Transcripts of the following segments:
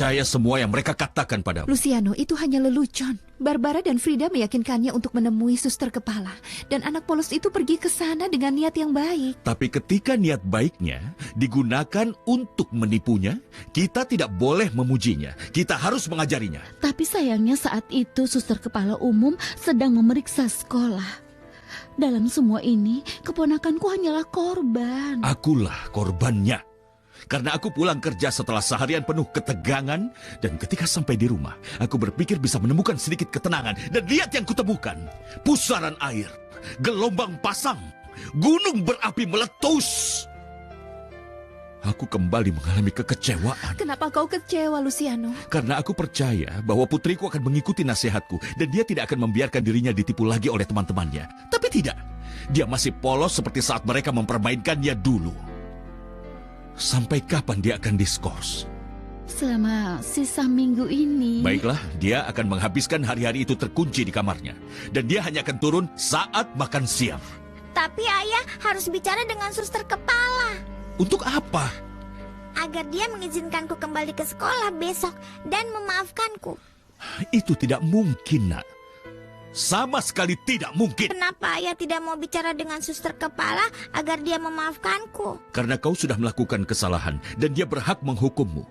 percaya semua yang mereka katakan padamu. Luciano, itu hanya lelucon. Barbara dan Frida meyakinkannya untuk menemui suster kepala. Dan anak polos itu pergi ke sana dengan niat yang baik. Tapi ketika niat baiknya digunakan untuk menipunya, kita tidak boleh memujinya. Kita harus mengajarinya. Tapi sayangnya saat itu suster kepala umum sedang memeriksa sekolah. Dalam semua ini, keponakanku hanyalah korban. Akulah korbannya. Karena aku pulang kerja setelah seharian penuh ketegangan, dan ketika sampai di rumah, aku berpikir bisa menemukan sedikit ketenangan. Dan lihat yang kutemukan. Pusaran air, gelombang pasang, gunung berapi meletus. Aku kembali mengalami kekecewaan. Kenapa kau kecewa, Luciano? Karena aku percaya bahwa putriku akan mengikuti nasihatku, dan dia tidak akan membiarkan dirinya ditipu lagi oleh teman-temannya. Tapi tidak. Dia masih polos seperti saat mereka mempermainkannya dulu. Sampai kapan dia akan diskors? Selama sisa minggu ini. Baiklah, dia akan menghabiskan hari-hari itu terkunci di kamarnya. Dan dia hanya akan turun saat makan siang. Tapi ayah harus bicara dengan suster kepala. Untuk apa? Agar dia mengizinkanku kembali ke sekolah besok dan memaafkanku. Itu tidak mungkin, nak. Sama sekali tidak mungkin. Kenapa ayah tidak mau bicara dengan suster kepala agar dia memaafkanku? Karena kau sudah melakukan kesalahan dan dia berhak menghukummu.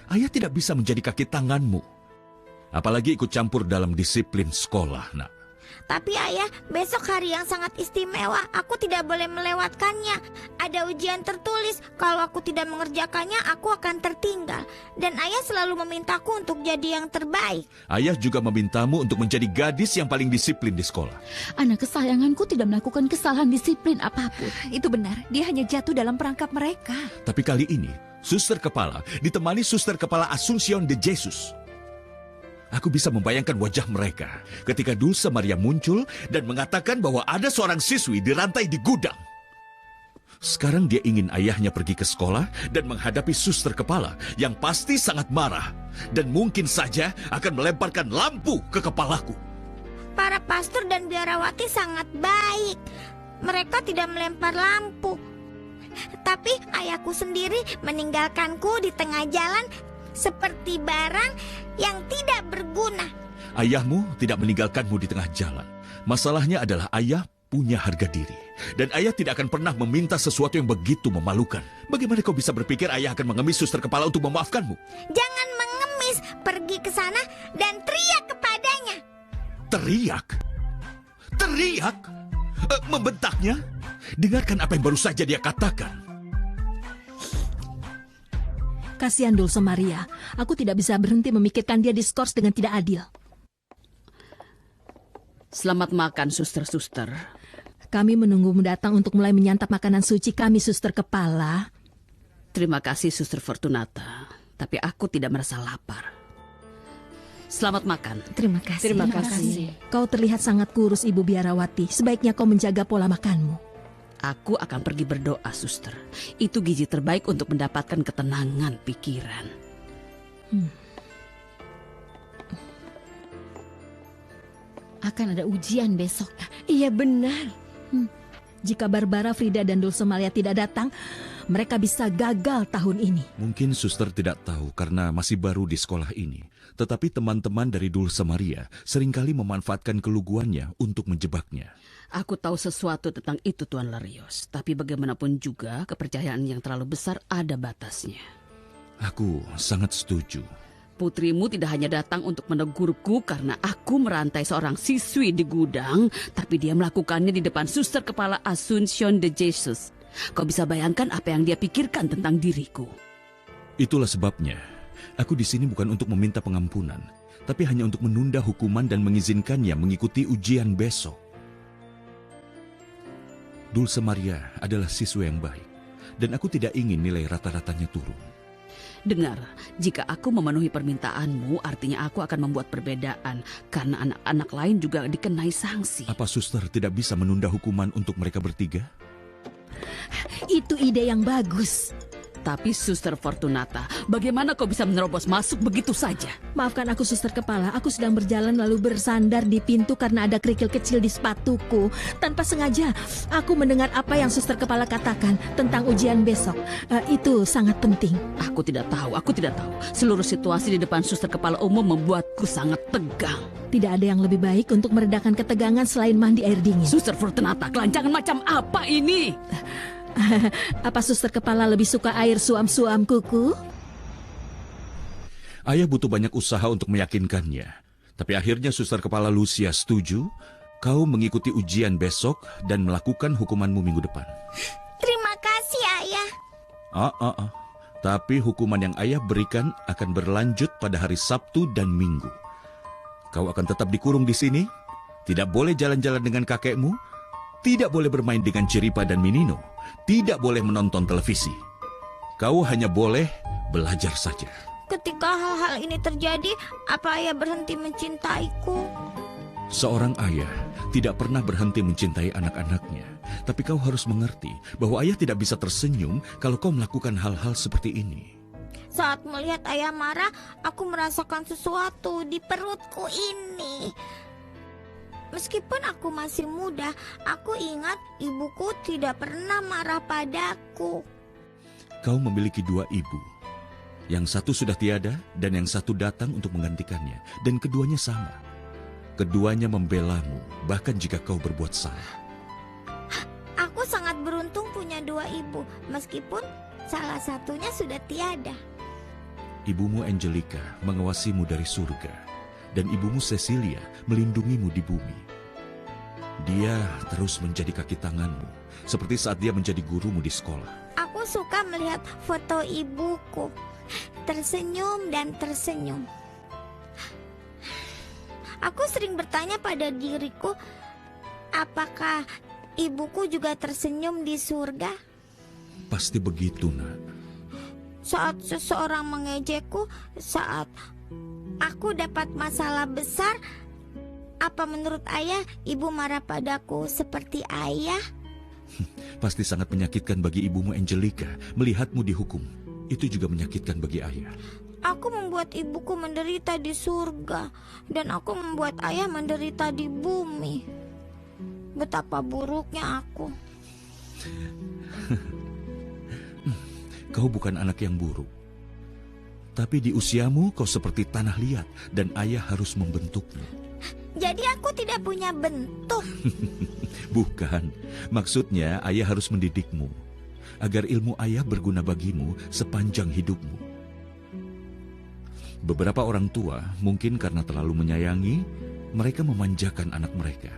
Ayah tidak bisa menjadi kaki tanganmu. Apalagi ikut campur dalam disiplin sekolah, nak. Tapi ayah, besok hari yang sangat istimewa. Aku tidak boleh melewatkannya. Ada ujian tertulis. Kalau aku tidak mengerjakannya, aku akan tertinggal. Dan ayah selalu memintaku untuk jadi yang terbaik. Ayah juga memintamu untuk menjadi gadis yang paling disiplin di sekolah. Anak kesayanganku tidak melakukan kesalahan disiplin apapun. Itu benar, dia hanya jatuh dalam perangkap mereka. Tapi kali ini, suster kepala ditemani suster kepala Asuncion de Jesus. Aku bisa membayangkan wajah mereka ketika Dulce Maria muncul dan mengatakan bahwa ada seorang siswi dirantai di gudang. Sekarang dia ingin ayahnya pergi ke sekolah dan menghadapi suster kepala yang pasti sangat marah dan mungkin saja akan melemparkan lampu ke kepalaku. Para pastor dan biarawati sangat baik. Mereka tidak melempar lampu. Tapi ayahku sendiri meninggalkanku di tengah jalan seperti barang yang tidak berguna. Ayahmu tidak meninggalkanmu di tengah jalan. Masalahnya adalah ayah punya harga diri. Dan ayah tidak akan pernah meminta sesuatu yang begitu memalukan. Bagaimana kau bisa berpikir ayah akan mengemis suster kepala untuk memaafkanmu? Jangan mengemis, pergi ke sana dan teriak kepadanya. Teriak? Teriak? Membentaknya? Dengarkan apa yang baru saja dia katakan. Kasihan Dulce Maria, aku tidak bisa berhenti memikirkan dia diskors dengan tidak adil. Selamat makan, suster-suster. Kami menunggumu datang untuk mulai menyantap makanan suci kami, suster kepala. Terima kasih, Suster Fortunata. Tapi aku tidak merasa lapar. Selamat makan. Terima kasih. Terima kasih. Kau terlihat sangat kurus, Ibu Biarawati. Sebaiknya kau menjaga pola makanmu. Aku akan pergi berdoa, suster. Itu gizi terbaik untuk mendapatkan ketenangan pikiran. Akan ada ujian besok. Iya benar. Jika Barbara, Frida, dan Dulce Maria tidak datang, mereka bisa gagal tahun ini. Mungkin suster tidak tahu karena masih baru di sekolah ini. Tetapi teman-teman dari Dulce Maria seringkali memanfaatkan keluguannya untuk menjebaknya. Aku tahu sesuatu tentang itu, Tuan Larios. Tapi bagaimanapun juga, kepercayaan yang terlalu besar ada batasnya. Aku sangat setuju. Putrimu tidak hanya datang untuk menegurku karena aku merantai seorang siswi di gudang, tapi dia melakukannya di depan suster kepala Asuncion de Jesus. Kau bisa bayangkan apa yang dia pikirkan tentang diriku. Itulah sebabnya, aku di sini bukan untuk meminta pengampunan, tapi hanya untuk menunda hukuman dan mengizinkannya mengikuti ujian besok. Dulce Maria adalah siswa yang baik, dan aku tidak ingin nilai rata-ratanya turun. Dengar, jika aku memenuhi permintaanmu, artinya aku akan membuat perbedaan, karena anak-anak lain juga dikenai sanksi. Apa suster tidak bisa menunda hukuman untuk mereka bertiga? Itu ide yang bagus. Tapi Suster Fortunata, bagaimana kau bisa menerobos masuk begitu saja? Maafkan aku, Suster Kepala. Aku sedang berjalan lalu bersandar di pintu karena ada kerikil kecil di sepatuku. Tanpa sengaja, aku mendengar apa yang Suster Kepala katakan tentang ujian besok. Itu sangat penting. Aku tidak tahu. Seluruh situasi di depan Suster Kepala Umum membuatku sangat tegang. Tidak ada yang lebih baik untuk meredakan ketegangan selain mandi air dingin. Suster Fortunata, kelancangan macam apa ini? Apa Suster Kepala lebih suka air suam-suam kuku? Ayah butuh banyak usaha untuk meyakinkannya. Tapi akhirnya Suster Kepala Lucia setuju. Kau mengikuti ujian besok dan melakukan hukumanmu minggu depan. Terima kasih, Ayah. Tapi hukuman yang ayah berikan akan berlanjut pada hari Sabtu dan Minggu. Kau akan tetap dikurung di sini, tidak boleh jalan-jalan dengan kakekmu, tidak boleh bermain dengan Ciripa dan Minino, tidak boleh menonton televisi. Kau hanya boleh belajar saja. Ketika hal-hal ini terjadi, apa Ayah berhenti mencintaiku? Seorang ayah tidak pernah berhenti mencintai anak-anaknya. Tapi kau harus mengerti bahwa ayah tidak bisa tersenyum kalau kau melakukan hal-hal seperti ini. Saat melihat Ayah marah, aku merasakan sesuatu di perutku ini. Meskipun aku masih muda, aku ingat ibuku tidak pernah marah padaku. Kau memiliki dua ibu. Yang satu sudah tiada dan yang satu datang untuk menggantikannya. Dan keduanya sama. Keduanya membelamu, bahkan jika kau berbuat salah. Aku sangat beruntung punya dua ibu, meskipun salah satunya sudah tiada. Ibumu Angelica mengawasimu dari surga, dan ibumu Cecilia melindungimu di bumi. Dia terus menjadi kaki tanganmu, seperti saat dia menjadi gurumu di sekolah. Aku suka melihat foto ibuku, tersenyum dan tersenyum. Aku sering bertanya pada diriku, apakah ibuku juga tersenyum di surga? Pasti begitu, nak. Saat seseorang mengejekku, saat aku dapat masalah besar, apa menurut Ayah ibu marah padaku seperti Ayah? Pasti sangat menyakitkan bagi ibumu Angelica melihatmu dihukum. Itu juga menyakitkan bagi ayah. Aku membuat ibuku menderita di surga, dan aku membuat Ayah menderita di bumi. Betapa buruknya aku. Kau bukan anak yang buruk. Tapi di usiamu kau seperti tanah liat dan ayah harus membentukmu. Jadi aku tidak punya bentuk. Bukan, maksudnya ayah harus mendidikmu agar ilmu ayah berguna bagimu sepanjang hidupmu. Beberapa orang tua mungkin karena terlalu menyayangi, mereka memanjakan anak mereka,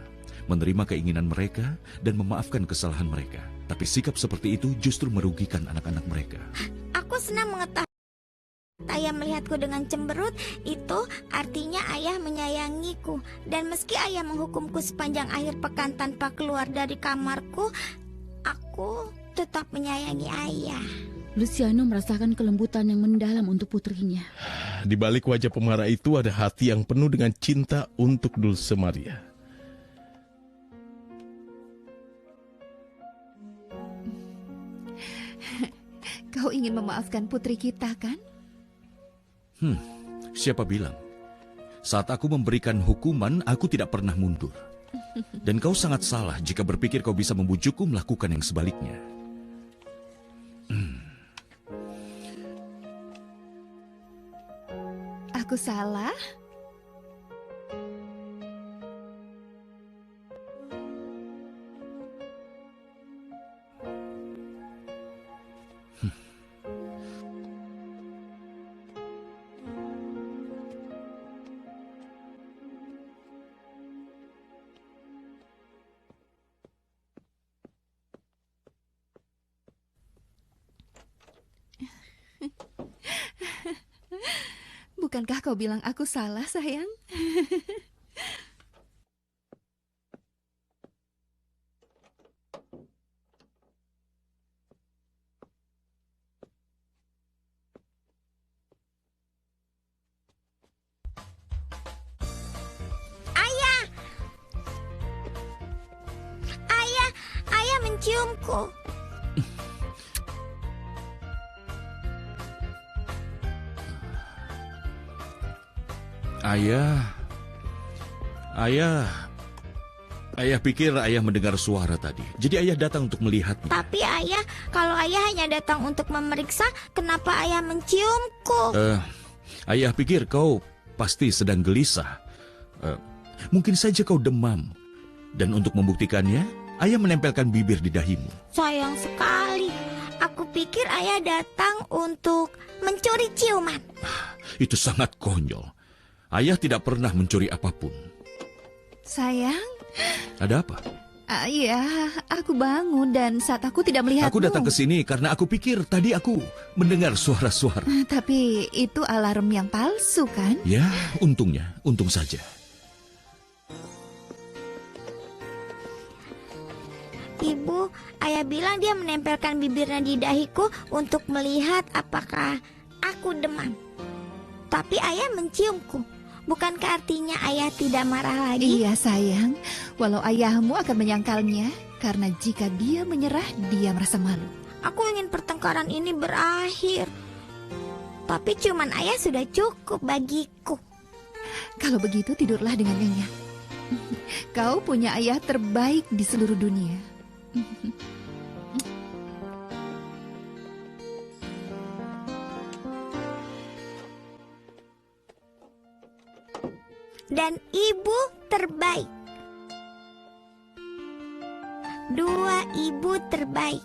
menerima keinginan mereka dan memaafkan kesalahan mereka. Tapi sikap seperti itu justru merugikan anak-anak mereka. Aku senang mengetahui Ayah melihatku dengan cemberut, itu artinya Ayah menyayangiku. Dan meski Ayah menghukumku sepanjang akhir pekan tanpa keluar dari kamarku, aku tetap menyayangi Ayah. Luciano merasakan kelembutan yang mendalam untuk putrinya. Di balik wajah pemarah itu ada hati yang penuh dengan cinta untuk Dulce Maria. Kau ingin memaafkan putri kita, kan? Siapa bilang? Saat aku memberikan hukuman, aku tidak pernah mundur. Dan kau sangat salah jika berpikir kau bisa membujukku melakukan yang sebaliknya. Aku salah? Bukankah kau bilang aku salah, sayang? Ayah menciumku. Ayah pikir ayah mendengar suara tadi. Jadi ayah datang untuk melihatnya. Tapi ayah, kalau ayah hanya datang untuk memeriksa, kenapa ayah menciumku? Ayah pikir kau pasti sedang gelisah. Mungkin saja kau demam. Dan untuk membuktikannya, ayah menempelkan bibir di dahimu. Sayang sekali. Aku pikir ayah datang untuk mencuri ciuman. Itu sangat konyol. Ayah tidak pernah mencuri apapun. Sayang, Ada apa? Ayah, aku bangun dan saat aku tidak melihatmu. Aku datang ke sini karena aku pikir tadi aku mendengar suara-suara. Tapi itu alarm yang palsu kan? Ya, untungnya, untung saja. Ibu, ayah bilang dia menempelkan bibirnya di dahiku untuk melihat apakah aku demam. Tapi ayah menciumku. Bukankah artinya ayah tidak marah lagi? Iya sayang, walau ayahmu akan menyangkalnya, karena jika dia menyerah, dia merasa malu. Aku ingin pertengkaran ini berakhir. Tapi ciuman ayah sudah cukup bagiku. Kalau begitu tidurlah dengan nyenyak. Kau punya ayah terbaik di seluruh dunia. Dan ibu terbaik. Dua ibu terbaik.